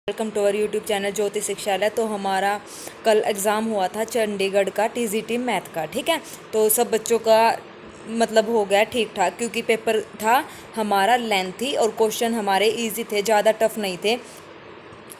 Welcome to our YouTube channel Jyoti Shikshalay. तो हमारा कल एग्ज़ाम हुआ था चंडीगढ़ का टीजीटी मैथ का, ठीक है। तो सब बच्चों का मतलब हो गया ठीक ठाक, क्योंकि पेपर था हमारा लेंथी और क्वेश्चन हमारे इजी थे, ज़्यादा टफ नहीं थे।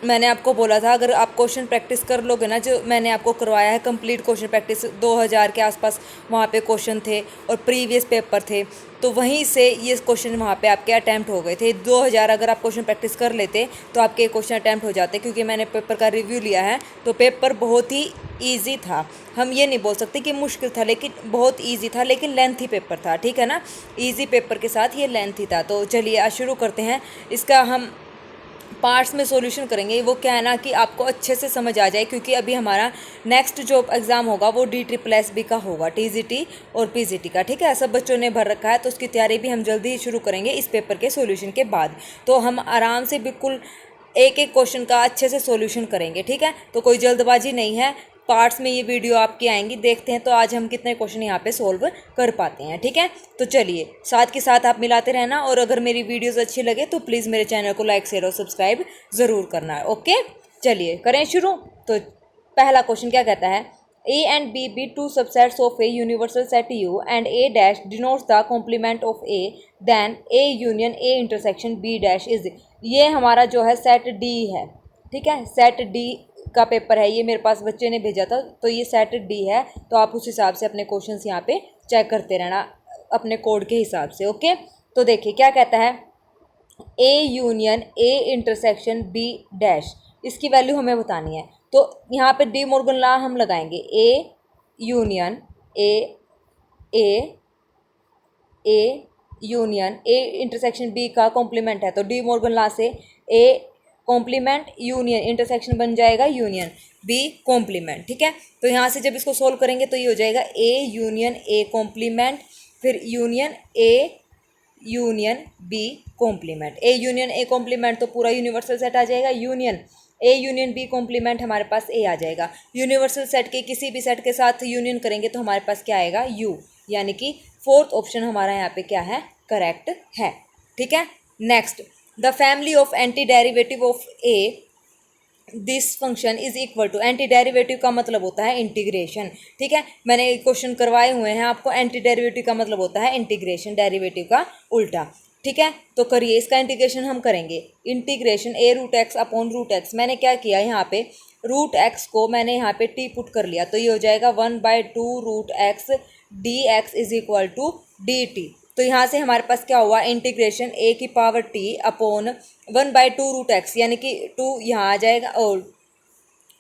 मैंने आपको बोला था अगर आप क्वेश्चन प्रैक्टिस कर लोगे ना, जो मैंने आपको करवाया है कंप्लीट क्वेश्चन प्रैक्टिस, 2000 के आसपास वहाँ पे क्वेश्चन थे और प्रीवियस पेपर थे, तो वहीं से ये क्वेश्चन वहाँ पे आपके अटैम्प्ट हो गए थे। 2000 अगर आप क्वेश्चन प्रैक्टिस कर लेते तो आपके क्वेश्चन अटैम्प्ट हो जाते, क्योंकि मैंने पेपर का रिव्यू लिया है तो पेपर बहुत ही ईजी था। हम ये नहीं बोल सकते कि मुश्किल था, लेकिन बहुत ईजी था, लेकिन लेंथी पेपर था, ठीक है ना। ईजी पेपर के साथ ये लेंथी था। तो चलिए आज शुरू करते हैं। इसका हम पार्ट्स में सॉल्यूशन करेंगे। वो क्या है ना कि आपको अच्छे से समझ आ जाए, क्योंकि अभी हमारा नेक्स्ट जो एग्ज़ाम होगा वो DSSS का होगा, TGT और PGT का, ठीक है। सब बच्चों ने भर रखा है, तो उसकी तैयारी भी हम जल्दी ही शुरू करेंगे इस पेपर के सॉल्यूशन के बाद। तो हम आराम से बिल्कुल एक एक क्वेश्चन का अच्छे से सॉल्यूशन करेंगे, ठीक है। तो कोई जल्दबाजी नहीं है, पार्ट्स में ये वीडियो आपकी आएंगी। देखते हैं तो आज हम कितने क्वेश्चन यहाँ पे सोल्व कर पाते हैं, ठीक है। तो चलिए साथ के साथ आप मिलाते रहना, और अगर मेरी वीडियोस अच्छी लगे तो प्लीज़ मेरे चैनल को लाइक शेयर और सब्सक्राइब ज़रूर करना है, ओके। चलिए करें शुरू। तो पहला क्वेश्चन क्या कहता है, A and B be two subsets of a universal set U and A dash denotes the complement of A, then A union A intersection B dash is। ये हमारा जो है सेट D है, ठीक है। सेट D का paper है, ये मेरे पास बच्चे ने भेजा था, तो ये सेट D है। तो आप उस हिसाब से अपने क्वेश्चंस यहाँ पे चेक करते रहना अपने कोड के हिसाब से, ओके। तो देखिए क्या कहता है, A union A intersection B dash, इसकी वैल्यू हमें बतानी है। तो यहाँ पे डी मॉर्गन लॉ हम लगाएंगे, A union A union A intersection B का कॉम्प्लीमेंट है, तो डी मॉर्गन लॉ से A कॉम्प्लीमेंट यूनियन इंटरसेक्शन बन जाएगा यूनियन B कॉम्प्लीमेंट, ठीक है। तो यहाँ से जब इसको सोल्व करेंगे तो ये हो जाएगा A यूनियन A कॉम्प्लीमेंट, फिर union A union B complement. A union A complement तो पूरा यूनिवर्सल सेट आ जाएगा, union A union B complement हमारे पास A आ जाएगा। यूनिवर्सल सेट के किसी भी सेट के साथ यूनियन करेंगे तो हमारे पास क्या आएगा, U, यानी कि फोर्थ ऑप्शन हमारा यहाँ पे क्या है, करेक्ट है, ठीक है। Next, the family of anti derivative of A this function is equal to, anti derivative का मतलब होता है इंटीग्रेशन, ठीक है। मैंने क्वेश्चन करवाए हुए हैं आपको, एंटी डेरिवेटिव का मतलब होता है इंटीग्रेशन, डेरिवेटिव का उल्टा, ठीक है। तो करिए इसका इंटीग्रेशन हम करेंगे। Integration A root x upon root x, मैंने क्या किया यहाँ पे, रूट एक्स को मैंने यहाँ पे टी पुट कर लिया, तो ये हो जाएगा 1/2 root x d x is equal to d t. तो यहाँ से हमारे पास क्या हुआ, इंटीग्रेशन A की power t upon 1/2 root x, यानी कि 2 यहाँ आ जाएगा और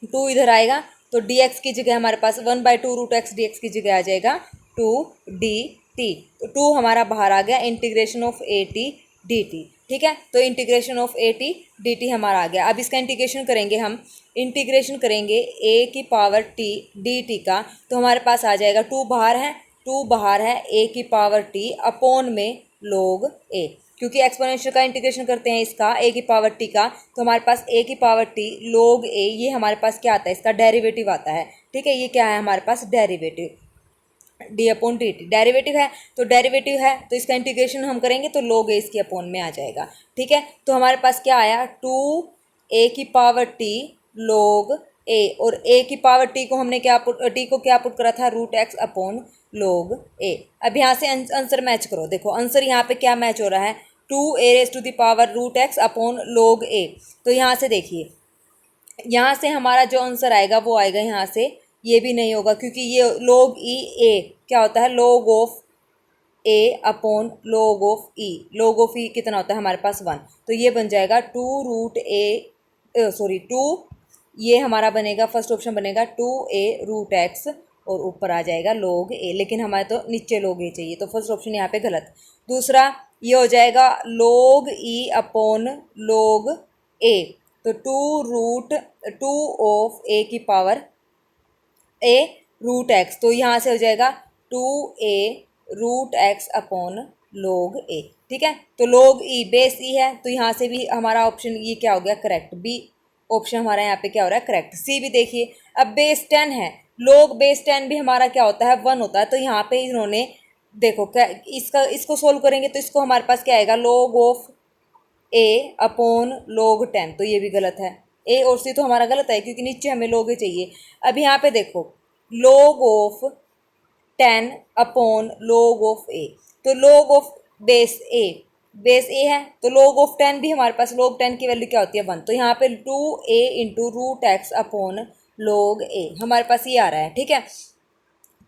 2 इधर आएगा, तो डी एक्स की जगह हमारे पास 1/2 रूट एक्स डी एक्स की जगह आ जाएगा 2dt। तो 2 हमारा बाहर आ गया, इंटीग्रेशन ऑफ AT dt, ठीक है। तो इंटीग्रेशन ऑफ AT dt हमारा आ गया। अब इसका इंटीग्रेशन करेंगे हम, इंटीग्रेशन करेंगे A की पावर t dt का, तो हमारे पास आ जाएगा 2 बाहर है, 2 बाहर है, A की पावर t अपॉन में log A, क्योंकि एक्सपोनेंशियल का इंटीग्रेशन करते हैं इसका A की पावर t का, तो हमारे पास A की पावर t log A, ये हमारे पास क्या आता है, इसका डेरिवेटिव आता है, ठीक है। ये क्या है हमारे पास, derivative, d upon d t derivative है, तो डेरिवेटिव है तो इसका इंटीग्रेशन हम करेंगे तो log A इसके अपॉन में आ जाएगा, ठीक है। तो हमारे पास क्या आया, 2A की पावर t log A, और A की पावर t को हमने क्या पुट, t को क्या पुट करा था, root x upon log A। अब यहाँ से आंसर मैच करो, देखो आंसर यहाँ पे क्या मैच हो रहा है, 2A raise to the power root x upon log A। तो यहाँ से देखिए, यहाँ से हमारा जो आंसर आएगा वो आएगा यहाँ से, ये भी नहीं होगा, क्योंकि ये log E A क्या होता है, log of A upon log of E, log of E कितना होता है हमारे पास 1, तो ये बन जाएगा 2 रूट A, सॉरी 2, ये हमारा बनेगा फर्स्ट ऑप्शन बनेगा 2A रूट एक्स, और ऊपर आ जाएगा log A, लेकिन हमारे तो नीचे log A चाहिए, तो फर्स्ट ऑप्शन यहाँ पे गलत। दूसरा ये हो जाएगा log E upon log A, तो 2 ऑफ A की पावर A रूट एक्स, तो यहाँ से हो जाएगा 2A root x upon log A, ठीक है। तो log E बेस E है, तो यहाँ से भी हमारा ऑप्शन ये क्या हो गया, करेक्ट, बी ऑप्शन हमारा यहाँ पे क्या हो रहा है, करेक्ट। सी भी देखिए, अब बेस 10 है, log बेस 10 भी हमारा क्या होता है, 1 होता है, तो यहाँ पे इन्होंने देखो क्या, इसको सोल्व करेंगे तो इसको हमारे पास क्या आएगा, log of A upon log 10, तो ये भी गलत है, ए और सी तो हमारा गलत है क्योंकि नीचे हमें लोग ही चाहिए। अब यहाँ पे देखो log of 10 upon log of a, तो log ऑफ बेस ए है तो log ऑफ 10 भी हमारे पास, log 10 की वैल्यू क्या होती है 1, तो यहाँ पे 2a into root x upon log A हमारे पास ये आ रहा है। ठीक है,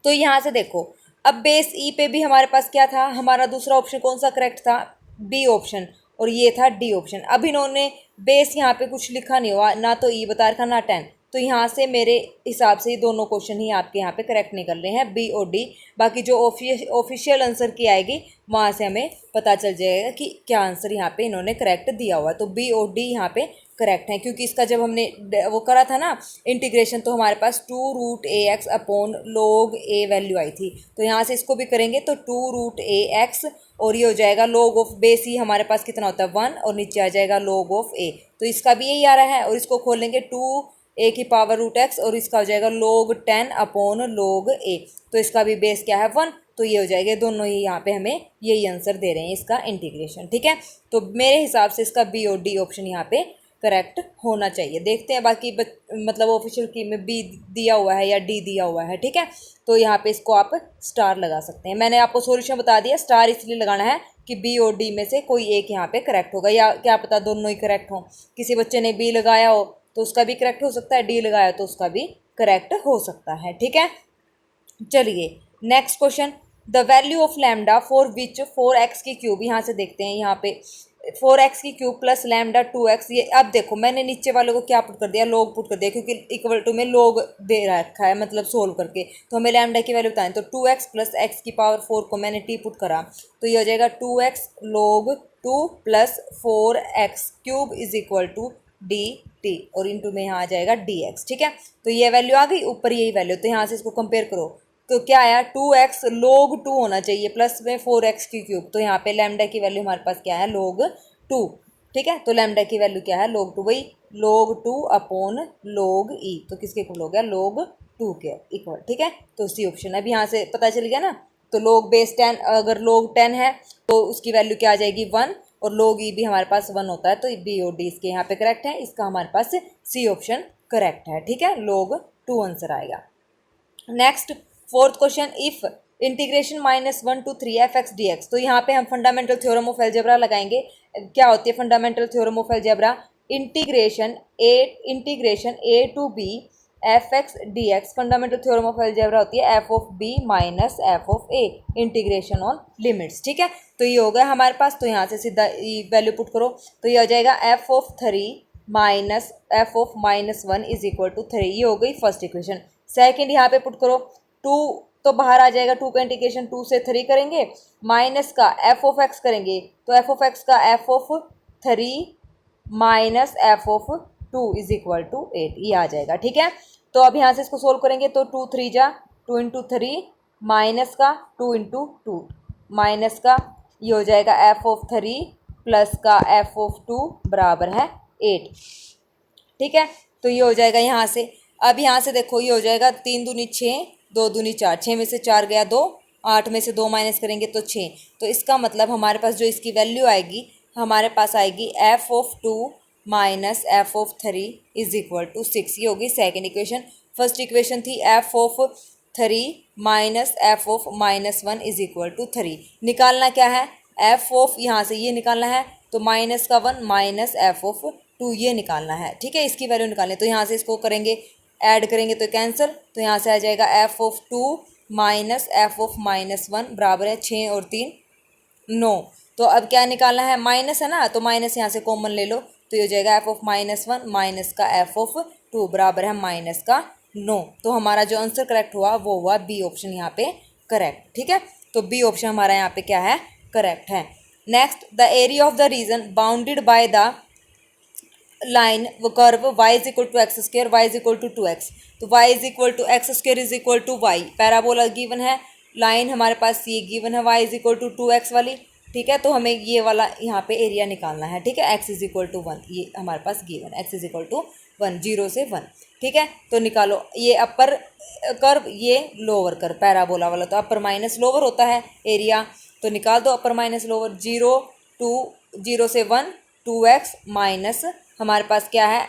तो यहाँ से देखो अब बेस ई पे भी हमारे पास क्या था, हमारा दूसरा ऑप्शन कौन सा करेक्ट था, बी ऑप्शन, और ये था डी ऑप्शन। अब इन्होंने बेस यहाँ पे कुछ लिखा नहीं हुआ, ना तो ई बता रखा ना 10, तो यहाँ से मेरे हिसाब से ये दोनों क्वेश्चन ही आपके यहाँ पे करेक्ट निकल रहे हैं, बी और डी। बाकी जो ऑफिशियल आंसर की आएगी वहाँ से हमें पता चल जाएगा कि क्या आंसर यहाँ पे इन्होंने करेक्ट दिया हुआ है। तो बी और डी यहाँ पे करेक्ट है, क्योंकि इसका जब हमने वो करा था ना इंटीग्रेशन, तो हमारे पास 2 रूट ए एक्स अपॉन log ए वैल्यू आई थी। तो यहाँ से इसको भी करेंगे तो 2 रूट ए एक्स और ये हो जाएगा log ऑफ बेस ही हमारे पास कितना होता है 1 और नीचे आ जाएगा log ऑफ ए, तो इसका भी यही आ रहा है। और इसको खोलेंगे 2 ए की पावर रूट एक्स और इसका हो जाएगा log 10 अपॉन log ए, तो इसका भी बेस क्या है 1, तो ये हो जाएगा। दोनों ही यहाँ पे हमें यही आंसर दे रहे हैं इसका इंटीग्रेशन। ठीक है, तो मेरे हिसाब से इसका बी और डी ऑप्शन यहाँ पे करेक्ट होना चाहिए। देखते हैं बाकी मतलब ऑफिशियल की में बी दिया हुआ है या डी दिया हुआ है। ठीक है, तो यहाँ पे इसको आप स्टार लगा सकते हैं। मैंने आपको सॉल्यूशन बता दिया, स्टार इसलिए लगाना है कि बी और डी में से कोई एक यहाँ पे करेक्ट होगा, या क्या पता दोनों ही करेक्ट हों। किसी बच्चे ने बी लगाया हो तो उसका भी करेक्ट हो सकता है, डी लगाया तो उसका भी करेक्ट हो सकता है। ठीक है, चलिए next question, the value of lambda for which 4x की क्यूब, यहाँ से देखते हैं यहाँ पे 4x की क्यूब प्लस लैम्डा 2x। ये अब देखो मैंने नीचे वालों को क्या पुट कर दिया, log पुट कर दिया, क्योंकि इक्वल टू में log दे रखा है मतलब सोल्व करके, तो हमें लैम्डा की वैल्यू बताएं। तो 2x प्लस x की पावर 4 को मैंने t पुट करा, तो ये हो जाएगा 2x log 2 plus 4x cube is equal to dt और इंटू में यहाँ आ जाएगा dx। ठीक है, तो ये वैल्यू आ गई, ऊपर यही वैल्यू, तो यहाँ से इसको कंपेयर करो तो क्या आया 2x log 2 होना चाहिए प्लस में 4x की क्यूब, तो यहाँ पे लैम्डा की वैल्यू हमारे पास क्या है log 2। ठीक है, तो लैम्डा की वैल्यू क्या है log 2, वही log 2 अपॉन log e, तो किसके इक्वल हो गया log 2 के इक्वल। ठीक है, तो सी ऑप्शन अब यहाँ से पता चल गया ना। तो log बेस 10, अगर log 10 है तो उसकी वैल्यू क्या आ जाएगी 1, और log e भी हमारे पास 1 होता है, तो बी और डी इसके यहाँ पे करेक्ट है, इसका हमारे पास सी ऑप्शन करेक्ट है। ठीक है, log 2 आंसर आएगा। Next fourth question, if integration -1 to 3f(x) dx, तो यहाँ पे हम फंडामेंटल थ्योरम ऑफ अलजेब्रा लगाएंगे। क्या होती है fundamental theorem of algebra, integration a to b f(x) dx, fundamental theorem of algebra होती है f of b minus f of a, integration on limits. ठीक है, तो ये हो गया हमारे पास, तो यहाँ से सीधा वैल्यू पुट करो, तो ये हो जाएगा f of 3 minus f of -1 is equal to 3, ये हो गई फर्स्ट इक्वेशन। सेकेंड यहाँ पे पुट करो, 2 तो बाहर आ जाएगा, 2 का इंटीग्रेशन 2 से 3 करेंगे, माइनस का f ऑफ x करेंगे, तो f ऑफ x का f of 3 minus f of 2 is equal to 8, ये आ जाएगा। ठीक है, तो अब यहाँ से इसको सोल्व करेंगे तो 2 3 जा 2 इंटू 3 माइनस का 2 इंटू 2 माइनस का, ये हो जाएगा f ऑफ 3 प्लस का f ऑफ 2 बराबर है 8। ठीक है, तो ये हो जाएगा यहाँ से। अब यहाँ से देखो ये हो जाएगा 3 दूनी 6, 2 दूनी 4, 6 में से 4 गया 2, 8 में से 2 माइनस करेंगे तो 6, तो इसका मतलब हमारे पास जो इसकी वैल्यू आएगी हमारे पास आएगी f of 2 minus f of 3 is equal to 6, ये होगी सेकेंड इक्वेशन। फर्स्ट इक्वेशन थी f of 3 minus f of -1 is equal to 3, निकालना क्या है f ऑफ, यहाँ से ये निकालना है तो माइनस का 1 माइनस f ऑफ 2 ये निकालना है। ठीक है, इसकी वैल्यू निकालनी, तो यहाँ से इसको करेंगे ऐड करेंगे तो कैंसिल, तो यहाँ से आ जाएगा f of 2 minus f of -1 बराबर है 6 और 3 9। तो अब क्या निकालना है, माइनस है ना, तो माइनस यहाँ से कॉमन ले लो, तो ये हो जाएगा f ऑफ -1 माइनस का f ऑफ 2 बराबर है माइनस का 9। तो हमारा जो आंसर करेक्ट हुआ वो हुआ बी ऑप्शन यहाँ पे करेक्ट। ठीक है, तो बी ऑप्शन हमारा यहाँ पे क्या है करेक्ट है। Next, the area of the region bounded by the line वो curve y is equal to x square, y is equal to 2x, तो y is equal to x square is equal to y, parabola given है, line हमारे पास ये given है y is equal to 2x वाली। ठीक है, तो हमें ये वाला यहाँ पे एरिया निकालना है। ठीक है, x इज इक्वल टू 1, ये हमारे पास given x is equal to 1, 0 से 1। ठीक है, तो निकालो ये अपर कर्व ये लोअर कर्व पैराबोला वाला, तो अपर माइनस लोअर होता है एरिया, तो निकाल दो अपर माइनस लोअर, 0 से 1 2x माइनस हमारे पास क्या है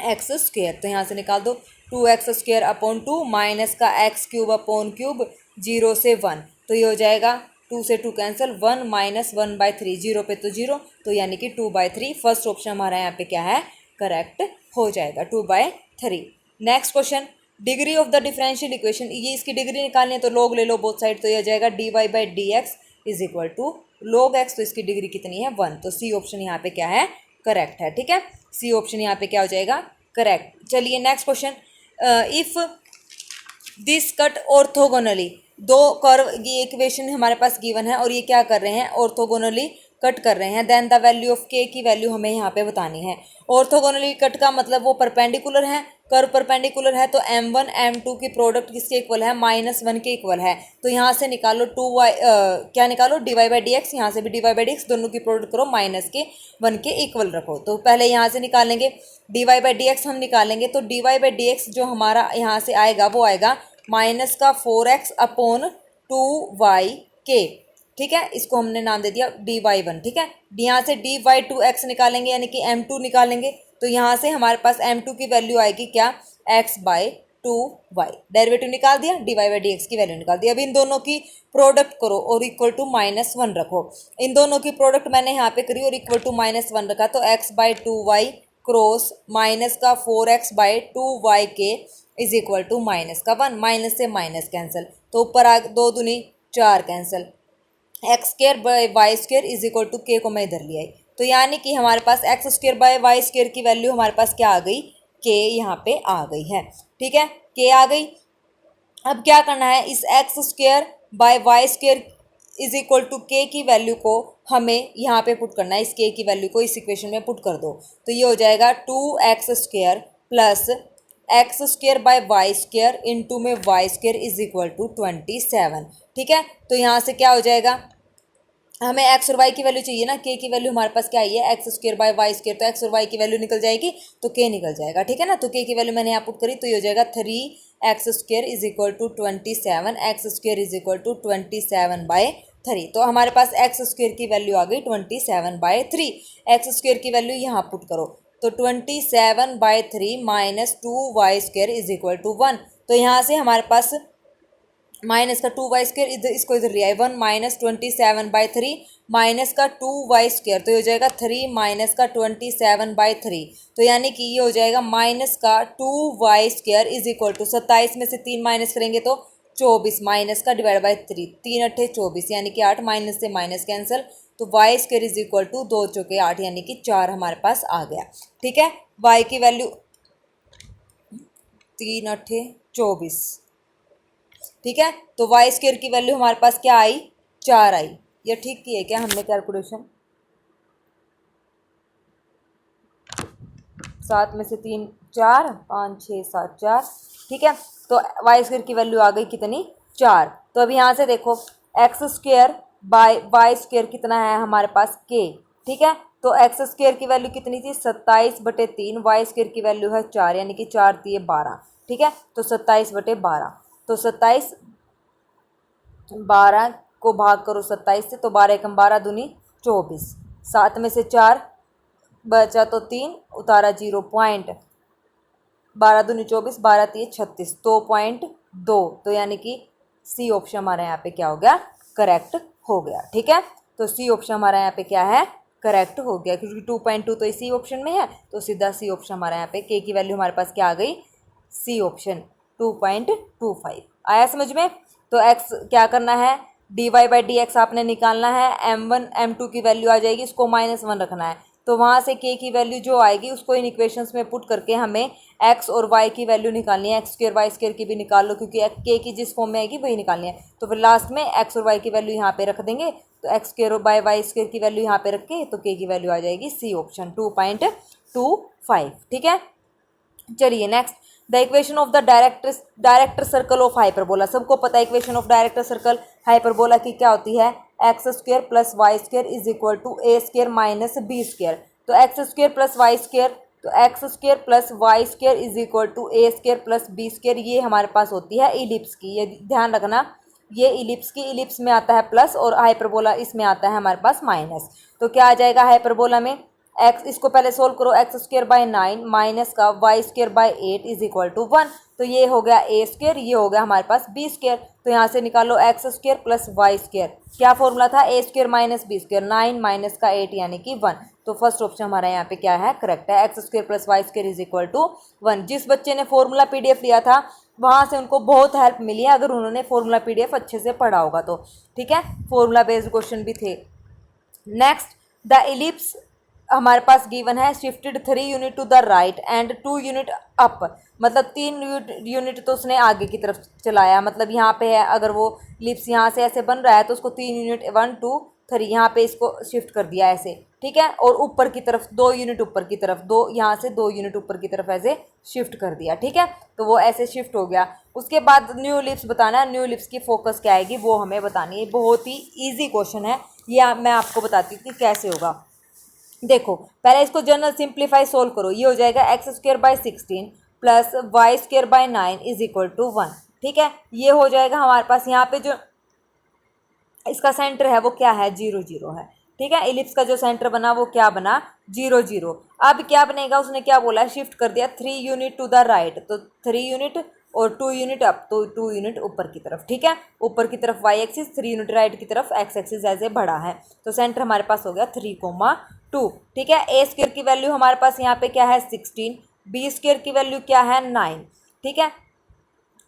एक्स स्क्वेयर, तो यहाँ से निकाल दो 2x² अपॉन 2 माइनस का x³ अपॉन क्यूब 0 से 1, तो ये हो जाएगा 2 से 2 कैंसिल, 1 माइनस 1/3, 0 पे तो 0, तो यानी कि 2/3। फर्स्ट ऑप्शन हमारा यहाँ पे क्या है, करेक्ट हो जाएगा 2/3। Next question, degree of the differential equation, ये इसकी डिग्री निकालनी है तो log ले लो बोथ साइड, तो ये हो जाएगा dy/dx is equal to log x, तो इसकी डिग्री कितनी है 1, तो सी ऑप्शन यहाँ पे क्या है, करेक्ट है। ठीक है, सी ऑप्शन यहाँ पे क्या हो जाएगा, करेक्ट। चलिए next question, if this cut orthogonally, दो कर्व, ये इक्वेशन हमारे पास गिवन है और ये क्या कर रहे हैं, ऑर्थोगोनली कट कर रहे हैं, देन द वैल्यू ऑफ के की वैल्यू हमें यहाँ पे बतानी है। ऑर्थोगोनली कट का मतलब वो परपेंडिकुलर है, कर्व परपेंडिकुलर है, तो m1 m2 की प्रोडक्ट किसके इक्वल है, -1 के इक्वल है, तो यहाँ से निकालो 2y, क्या निकालो dy/dx, यहाँ से भी dy/dx, दोनों की प्रोडक्ट करो -1 के इक्वल रखो। तो पहले यहाँ से निकालेंगे dy/dx, हम निकालेंगे तो dy/dx जो हमारा यहाँ से आएगा वो आएगा -4x अपॉन 2y(k), ठीक है, इसको हमने नाम दे दिया dy1। ठीक है, यहाँ से dy2x निकालेंगे यानी कि m2 निकालेंगे, तो यहाँ से हमारे पास m2 की वैल्यू आएगी क्या, x/2y, डेरिवेटिव निकाल दिया, dy/dx की वैल्यू निकाल दी। अब इन दोनों की प्रोडक्ट करो और इक्वल टू -1 रखो, इन दोनों की प्रोडक्ट मैंने यहाँ पे करी और इक्वल टू -1 रखा, तो x/2y क्रॉस माइनस का 4x/2y(k) is equal to -1, minus से माइनस कैंसिल, तो ऊपर आ 2 दूनी 4 cancel, x²/y² is equal to k को मैं इधर ले आई, तो यानी कि हमारे पास x²/y² की वैल्यू हमारे पास क्या आ गई, k यहाँ पे आ गई है। ठीक है, k आ गई। अब क्या करना है, इस x²/y² is equal to k की वैल्यू को हमें यहाँ पे पुट करना है, इस k की वैल्यू को इस इक्वेशन में पुट कर दो, तो ये हो जाएगा 2x² प्लस x²/y² इंटू में y² इज इक्वल टू 27। ठीक है, तो यहाँ से क्या हो जाएगा, हमें x और y की वैल्यू चाहिए ना, k की वैल्यू हमारे पास क्या आई है, x²/y², तो x और y की वैल्यू निकल जाएगी तो k निकल जाएगा। ठीक है ना, तो k की वैल्यू मैंने यहाँ पुट करी, तो ये हो जाएगा 3x² is equal to 27, x² is equal to 27/3, तो हमारे पास x² की वैल्यू आ गई 27/3, x² की वैल्यू यहाँ पुट करो, तो 27/3 minus 2y² is equal to 1, तो यहाँ से हमारे पास माइनस का 2y² इधर, इसको इधर लिया है 1 माइनस 27/3 माइनस का 2y², तो ये हो जाएगा 3 माइनस का 27/3, तो यानी कि ये हो जाएगा माइनस का 2y² इज इक्वल टू 27 में से 3 माइनस करेंगे तो 24 माइनस का डिवाइड बाई 3, 3 अट्ठे 24 यानी कि 8, माइनस से माइनस कैंसिल, तो y² इज इक्वल टू 2 चौके 8 यानी कि 4 हमारे पास आ गया। ठीक है, y की वैल्यू 3 अट्ठे 24, ठीक है, तो y² की वैल्यू हमारे पास क्या आई, 4 आई। ये ठीक की है क्या हमने कैलकुलेशन, 7 में से 3 4, 5 6 7 4, ठीक है, तो y² की वैल्यू आ गई कितनी, 4। तो अब यहाँ से देखो x²/y² कितना है हमारे पास k, ठीक है, तो x² की वैल्यू कितनी थी 27/3, y² की वैल्यू है 4 यानी कि 4 × 3 = 12, ठीक है, तो 27/12, तो 27, 12 को भाग करो 27 से, तो 12 × 12 दूनी 24, 7 में से 4 बचा तो 3, उतारा 0 पॉइंट, 12 दूनी 24, 12 3 36, 2.2, तो यानी कि सी ऑप्शन हमारा यहाँ पे क्या हो गया, करेक्ट हो गया। ठीक है, तो सी ऑप्शन हमारा यहाँ पे क्या है, करेक्ट हो गया, क्योंकि 2.2 तो इसी ऑप्शन में है, तो सीधा सी ऑप्शन हमारा यहाँ पे के की वैल्यू हमारे पास क्या आ गई, सी ऑप्शन 2.25 आया समझ में। तो x क्या करना है, dy/dx आपने निकालना है, m1 m2 की वैल्यू आ जाएगी, इसको -1 रखना है, तो वहाँ से k की वैल्यू जो आएगी उसको इन इक्वेशंस में पुट करके हमें x और y की वैल्यू निकालनी है, x² y² की भी निकाल लो क्योंकि k की जिस फॉर्म में आएगी वही निकालनी है, तो फिर लास्ट में x और y की वैल्यू यहाँ पे रख देंगे, तो x² की वैल्यू यहाँ पे रख के तो k की वैल्यू आ जाएगी सी ऑप्शन 2.25। ठीक है, चलिए next, the equation of the director circle of hyperbola, सबको पता है equation of director circle hyperbola की क्या होती है, x² + y² is equal to a² minus b², तो x² + y², तो x² + y² is equal to a² + b², ये हमारे पास होती है इलिप्स की, ये ध्यान रखना, ये इलिप्स की, इलिप्स में आता है प्लस और हाइपरबोला इसमें आता है हमारे पास माइनस, तो क्या आ जाएगा हाइपरबोला में एक्स, इसको पहले सोल्व करो, एक्स स्क्र बाय 9 माइनस का y square by 8 is equal to 1। तो ये हो गया ए स्क्र, ये हो गया हमारे पास बी स्क्र। तो यहाँ से निकालो x square plus y square, क्या फॉर्मूला था, a square minus b square, 9 minus का 8 यानी कि 1। तो फर्स्ट ऑप्शन हमारा यहाँ पे क्या है, करेक्ट है, x square plus y square is equal to 1। जिस बच्चे ने फॉर्मूला पीडीएफ लिया था वहाँ से उनको बहुत हेल्प मिली है, अगर उन्होंने फॉर्मूला पीडीएफ अच्छे से पढ़ा होगा तो, ठीक है। फॉर्मूला बेस्ड क्वेश्चन भी थे। नेक्स्ट, द इलिप्स हमारे पास गिवन है, shifted 3 unit to the right and 2 unit up, मतलब 3 यूनिट तो उसने आगे की तरफ चलाया, मतलब यहाँ पे है, अगर वो इलिप्स यहाँ से ऐसे बन रहा है तो उसको 3 यूनिट 1 2 3 यहाँ पे इसको शिफ्ट कर दिया ऐसे, ठीक है। और ऊपर की तरफ 2 यूनिट ऊपर की तरफ, दो यहाँ से 2 यूनिट ऊपर की तरफ ऐसे शिफ्ट कर दिया, ठीक है। तो वो ऐसे शिफ्ट हो गया। उसके बाद न्यू इलिप्स बताना है, न्यू इलिप्स की फोकस क्या आएगी वो हमें बतानी है। बहुत ही ईजी क्वेश्चन है ये, मैं आपको बताती हूँ कि कैसे होगा। देखो पहले इसको जनरल सिंप्लीफाई सोल्व करो, ये हो जाएगा एक्स स्क्र बाय 16 प्लस y square by 9 is equal to 1, ठीक है। ये हो जाएगा हमारे पास, यहाँ पे जो इसका सेंटर है वो क्या है, 0 0 है, ठीक है। इलिप्स का जो सेंटर बना वो क्या बना, 0 0। अब क्या बनेगा, उसने क्या बोला, शिफ्ट कर दिया 3 यूनिट टू द राइट, तो 3 यूनिट और 2 यूनिट अप, तो 2 यूनिट ऊपर की तरफ, ठीक है। ऊपर की तरफ वाई एक्सिस, 3 यूनिट राइट की तरफ एक्स एक्सिस ऐसे बढ़ा है, तो सेंटर हमारे पास हो गया 3,2, ठीक है। ए स्क्र की वैल्यू हमारे पास यहाँ पे क्या है 16, बी स्क्र की वैल्यू क्या है 9, ठीक है।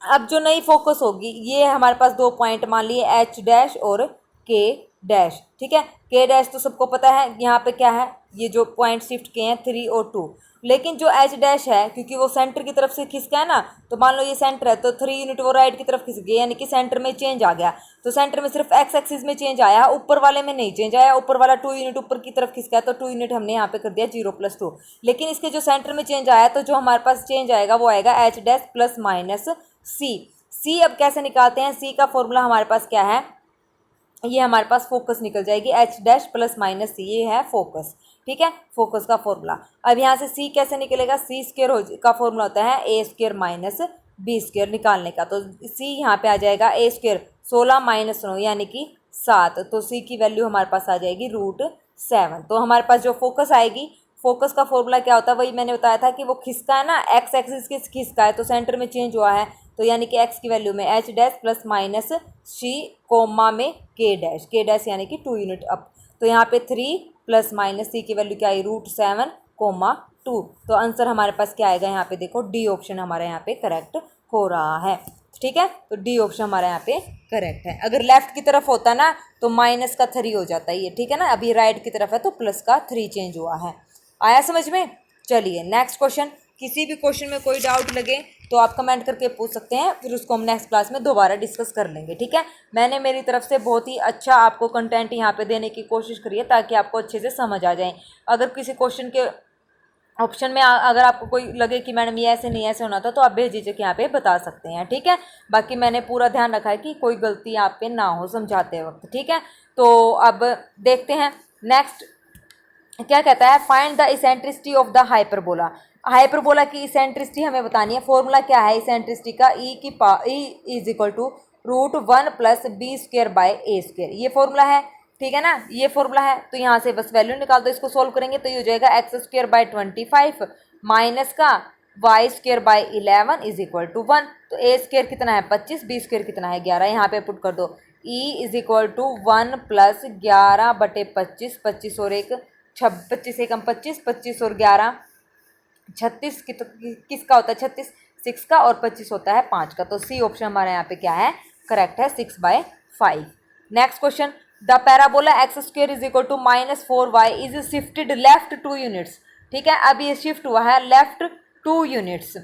अब जो नई फोकस होगी ये हमारे पास 2 पॉइंट मान लिए, एच डैश और के डैश, ठीक है। के डैश तो सबको पता है, यहाँ पे क्या है, ये जो पॉइंट शिफ्ट किए हैं 3 और 2, लेकिन जो एच डैश है क्योंकि वो सेंटर की तरफ से खिसका है ना, तो मान लो ये सेंटर है तो 3 यूनिट वो राइट की तरफ खिसक गया, यानी कि सेंटर में चेंज आ गया। तो सेंटर में सिर्फ एक्स एक्सिस में चेंज आया, ऊपर वाले में नहीं चेंज आया। ऊपर वाला 2 यूनिट ऊपर की तरफ खिसका है तो 2 यूनिट हमने यहाँ पे कर दिया 0 + 2, लेकिन इसके जो सेंटर में चेंज आया तो जो हमारे पास चेंज आएगा वो आएगा एच डैश प्लस माइनस सी। सी अब कैसे निकालते हैं, सी का फॉर्मूला हमारे पास क्या है, ये हमारे पास फोकस निकल जाएगी, एच डैश प्लस माइनस सी, ये है फोकस, ठीक है, फोकस का फॉर्मूला। अब यहाँ से सी कैसे निकलेगा, सी स्क्र का फॉर्मूला होता है ए स्क्र माइनस बी स्क्र निकालने का, तो सी यहाँ पे आ जाएगा ए स्क्र 16 माइनस 9 यानी कि 7, तो सी की वैल्यू हमारे पास आ जाएगी √7। तो हमारे पास जो फोकस आएगी, फोकस का फॉर्मूला क्या होता है, वही मैंने बताया था कि वो खिसका है ना, एक्स एक्सिस के खिसका है तो सेंटर में चेंज हुआ है, तो यानी कि एक्स की वैल्यू में H dash plus minus C comma में के डैश यानी कि 2 यूनिट अप, तो यहाँ पे 3 प्लस माइनस सी की वैल्यू क्या आई √7,2। तो आंसर हमारे पास क्या आएगा, यहाँ पे देखो डी ऑप्शन हमारे यहाँ पे करेक्ट हो रहा है, ठीक है। तो डी ऑप्शन हमारे यहाँ पे करेक्ट है। अगर लेफ्ट की तरफ होता ना तो माइनस का 3 हो जाता है ये, ठीक है ना, अभी राइट की तरफ है तो प्लस का 3 चेंज हुआ है। आया समझ में। चलिए नेक्स्ट क्वेश्चन, किसी भी क्वेश्चन में कोई डाउट लगे तो आप कमेंट करके पूछ सकते हैं, फिर उसको हम नेक्स्ट क्लास में दोबारा डिस्कस कर लेंगे, ठीक है। मैंने मेरी तरफ से बहुत ही अच्छा आपको कंटेंट यहाँ पे देने की कोशिश करी है ताकि आपको अच्छे से समझ आ जाए। अगर किसी क्वेश्चन के ऑप्शन में अगर आपको कोई लगे कि मैडम ये ऐसे नहीं ऐसे होना था तो आप बेझिझक यहाँ पे बता सकते हैं, ठीक है। बाकी मैंने पूरा ध्यान रखा है कि कोई गलती आप पे ना हो समझाते वक्त, ठीक है। तो अब देखते हैं नेक्स्ट क्या कहता है, find the eccentricity of the hyperbola. Hyperbola की इसेंट्रिसिटी हमें बतानी है। फॉर्मूला क्या है इसेंट्रिसिटी का, e is equal to √1 + b square by a square, ये फॉर्मूला है, ठीक है ना, ये फॉर्मूला है। तो यहाँ से बस वैल्यू निकाल दो, इसको सोल्व करेंगे तो ये हो जाएगा एक्स स्क्र बाय 25 माइनस का y square by 11 is equal to 1। तो ए स्क्र कितना है 25, बी स्क्र कितना है 11, यहाँ पे पुट कर दो, ई इज इक्वल टू 1 + 11/25, 25 और 1 25 एकम 25, 25 और 11 36 किसका होता है 36, 6 का, और 25 होता है 5 का। तो सी ऑप्शन हमारे यहाँ पे क्या है करेक्ट है, 6/5। Next question, the parabola x square is equal to -4y is shifted left 2 units, ठीक है। अब ये शिफ्ट हुआ है लेफ्ट 2 यूनिट्स,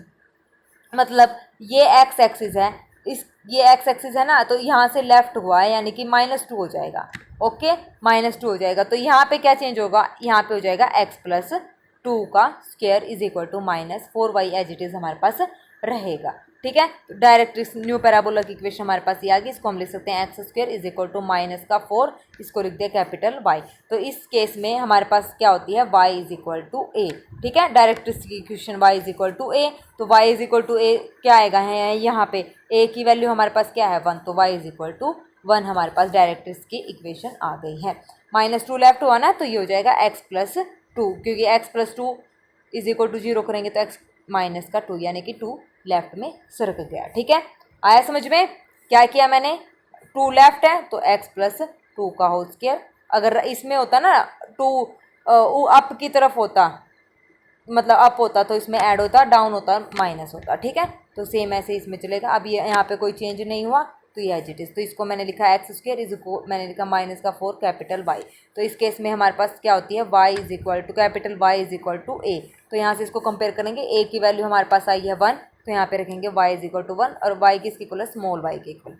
मतलब ये एक्स एक्सिस है, इस ये एक्स एक्सिस है ना, तो यहाँ से लेफ्ट हुआ है यानी कि -2 हो जाएगा, ओके, -2 हो जाएगा। तो यहाँ पे क्या चेंज होगा, यहाँ पे हो जाएगा x + 2 का square is equal to -4y as it is हमारे पास रहेगा, ठीक है। तो डायरेक्ट इस न्यू पैराबोला की इक्वेशन हमारे पास ये आ गई, इसको हम लिख सकते हैं x² इज इक्वल टू -4, इसको लिख दिया कैपिटल Y। तो इस केस में हमारे पास क्या होती है y is equal to a, ठीक है। डायरेक्ट इसकी equation y is equal to a, तो y is equal to a क्या आएगा है यहाँ पे a की वैल्यू हमारे पास क्या है 1, तो y इज इक्वल टू 1 हमारे पास डायरेक्ट इसकी इक्वेशन आ गई है। -2 लेफ्ट हुआ ना, तो ये हो जाएगा x + 2, क्योंकि x plus 2 is equal to 0 करेंगे तो x माइनस का 2, यानी कि 2 लेफ्ट में सरक गया। ठीक है, आया समझ में? क्या किया मैंने, 2 लेफ्ट है तो x प्लस 2 का होल स्क्वायर। अगर इसमें होता ना 2 अप की तरफ होता, मतलब अप होता तो इसमें ऐड होता, डाउन होता माइनस होता। ठीक है, तो सेम ऐसे इसमें चलेगा। अब ये यहाँ पे कोई चेंज नहीं हुआ तो ये एज इट इज़, तो इसको मैंने लिखा एक्स स्क्वायर इज इक्वल, मैंने लिखा माइनस का 4 कैपिटल वाई। तो इस केस में हमारे पास क्या होती है, y is equal to capital y is equal to a. तो यहाँ से इसको कंपेयर करेंगे, ए की वैल्यू हमारे पास आई है 1, तो यहाँ पे रखेंगे वाई इज इक्वल टू 1 और वाई किसके इक्वल है, स्मॉल वाई के इक्वल।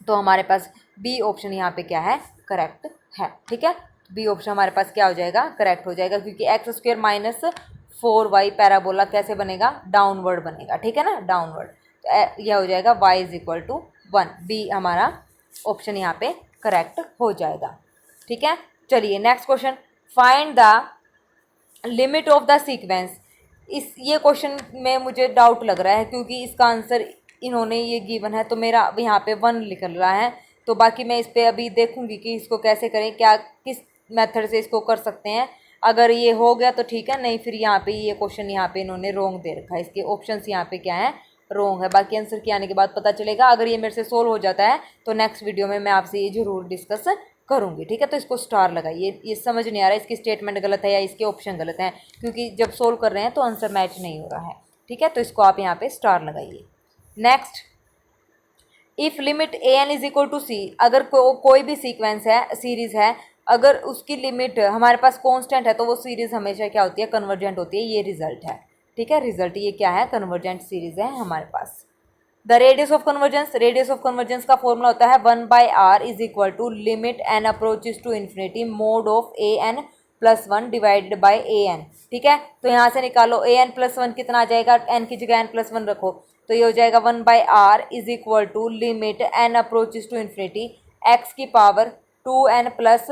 तो हमारे पास बी ऑप्शन यहाँ पे क्या है, करेक्ट है। ठीक है, बी ऑप्शन हमारे पास क्या हो जाएगा, करेक्ट हो जाएगा, क्योंकि x square minus 4y parabola कैसे बनेगा, डाउनवर्ड बनेगा। ठीक है ना, डाउनवर्ड। तो यह हो जाएगा y is equal to 1, B हमारा ऑप्शन यहाँ पे करेक्ट हो जाएगा। ठीक है, चलिए next question, find the limit of the sequence. ये क्वेश्चन में मुझे डाउट लग रहा है, क्योंकि इसका आंसर इन्होंने ये गिवन है तो मेरा अब यहाँ पे 1 निकल रहा है। तो बाकी मैं इस पर अभी देखूंगी कि इसको कैसे करें, क्या किस मेथड से इसको कर सकते हैं। अगर ये हो गया तो ठीक है, नहीं फिर यहाँ पे ये क्वेश्चन यहाँ पे इन्होंने रोंग दे रखा है, इसके ऑप्शंस यहाँ पे क्या है, रोंग है। बाकी आंसर के आने के बाद पता चलेगा। अगर ये मेरे से सोल्व हो जाता है तो नेक्स्ट वीडियो में मैं आपसे ये जरूर डिस्कस करूँगी। ठीक है, तो इसको स्टार लगाइए। ये समझ नहीं आ रहा है इसकी स्टेटमेंट गलत है या इसके ऑप्शन गलत हैं, क्योंकि जब सोल्व कर रहे हैं तो आंसर मैच नहीं हो रहा है। ठीक है, तो इसको आप यहाँ पे स्टार लगाइए। Next, if limit a n is equal to c, अगर कोई भी सीक्वेंस है, सीरीज़ है, अगर उसकी लिमिट हमारे पास कांस्टेंट है तो वो सीरीज़ हमेशा क्या होती है, कन्वर्जेंट होती है। ये रिजल्ट है। ठीक है, रिजल्ट ये क्या है, कन्वर्जेंट सीरीज़ है हमारे पास। The radius of convergence, radius of convergence का फॉर्मूला होता है 1/r is equal to limit n approaches to infinity mod of a n plus 1 divided by a n. ठीक है, तो यहाँ से निकालो ए एन प्लस 1 कितना आ जाएगा, एन की जगह एन प्लस 1 रखो तो ये हो जाएगा 1/r is equal to limit n approaches to infinity x की पावर 2n प्लस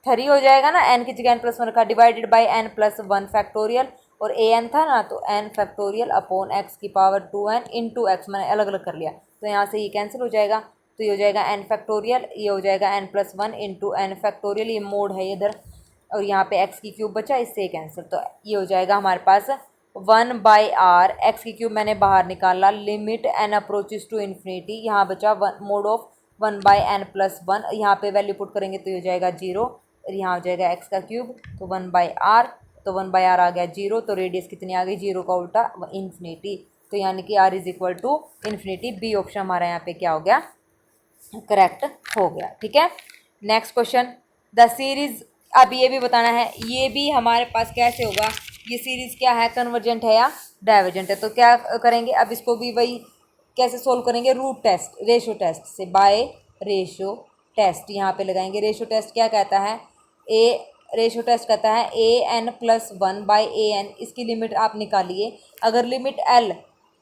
3 हो जाएगा ना, एन की जगह एन प्लस 1 रखा, divided by n plus 1 factorial, और ए एन था ना तो एन फैक्टोरियल अपॉन एक्स की पावर 2n इंटू एक्स, मैंने अलग अलग कर लिया तो यहाँ से ये कैंसिल हो जाएगा। तो ये हो जाएगा एन फैक्टोरियल, ये हो जाएगा n plus 1 into n factorial, ये मोड है इधर, और यहाँ पे एक्स की क्यूब बचा, इससे कैंसिल। तो ये हो जाएगा हमारे पास 1/r, एक्स की क्यूब मैंने बाहर निकाला, limit n approaches to infinity, यहाँ बचा मोड ऑफ 1/n प्लस 1, यहाँ पे वैल्यू पुट करेंगे तो ये हो जाएगा 0, और यहाँ हो जाएगा एक्स का क्यूब, तो 1/r, तो 1/r आ गया 0, तो रेडियस कितनी आ गई, 0 का उल्टा इन्फिनिटी, तो यानी कि r is equal to infinity. B option हमारा यहाँ पे क्या हो गया, करेक्ट हो गया। ठीक है, नेक्स्ट क्वेश्चन, द सीरीज, अब ये भी बताना है, ये भी हमारे पास कैसे होगा, ये सीरीज क्या है, कन्वर्जेंट है या डाइवर्जेंट है। तो क्या करेंगे, अब इसको भी वही कैसे सोल्व करेंगे, रूट टेस्ट, रेशो टेस्ट से, बाय रेशो टेस्ट यहाँ पे लगाएंगे। रेशो टेस्ट क्या कहता है, रेशो टेस्ट कहता है ए एन प्लस 1/an, इसकी लिमिट आप निकालिए। अगर लिमिट एल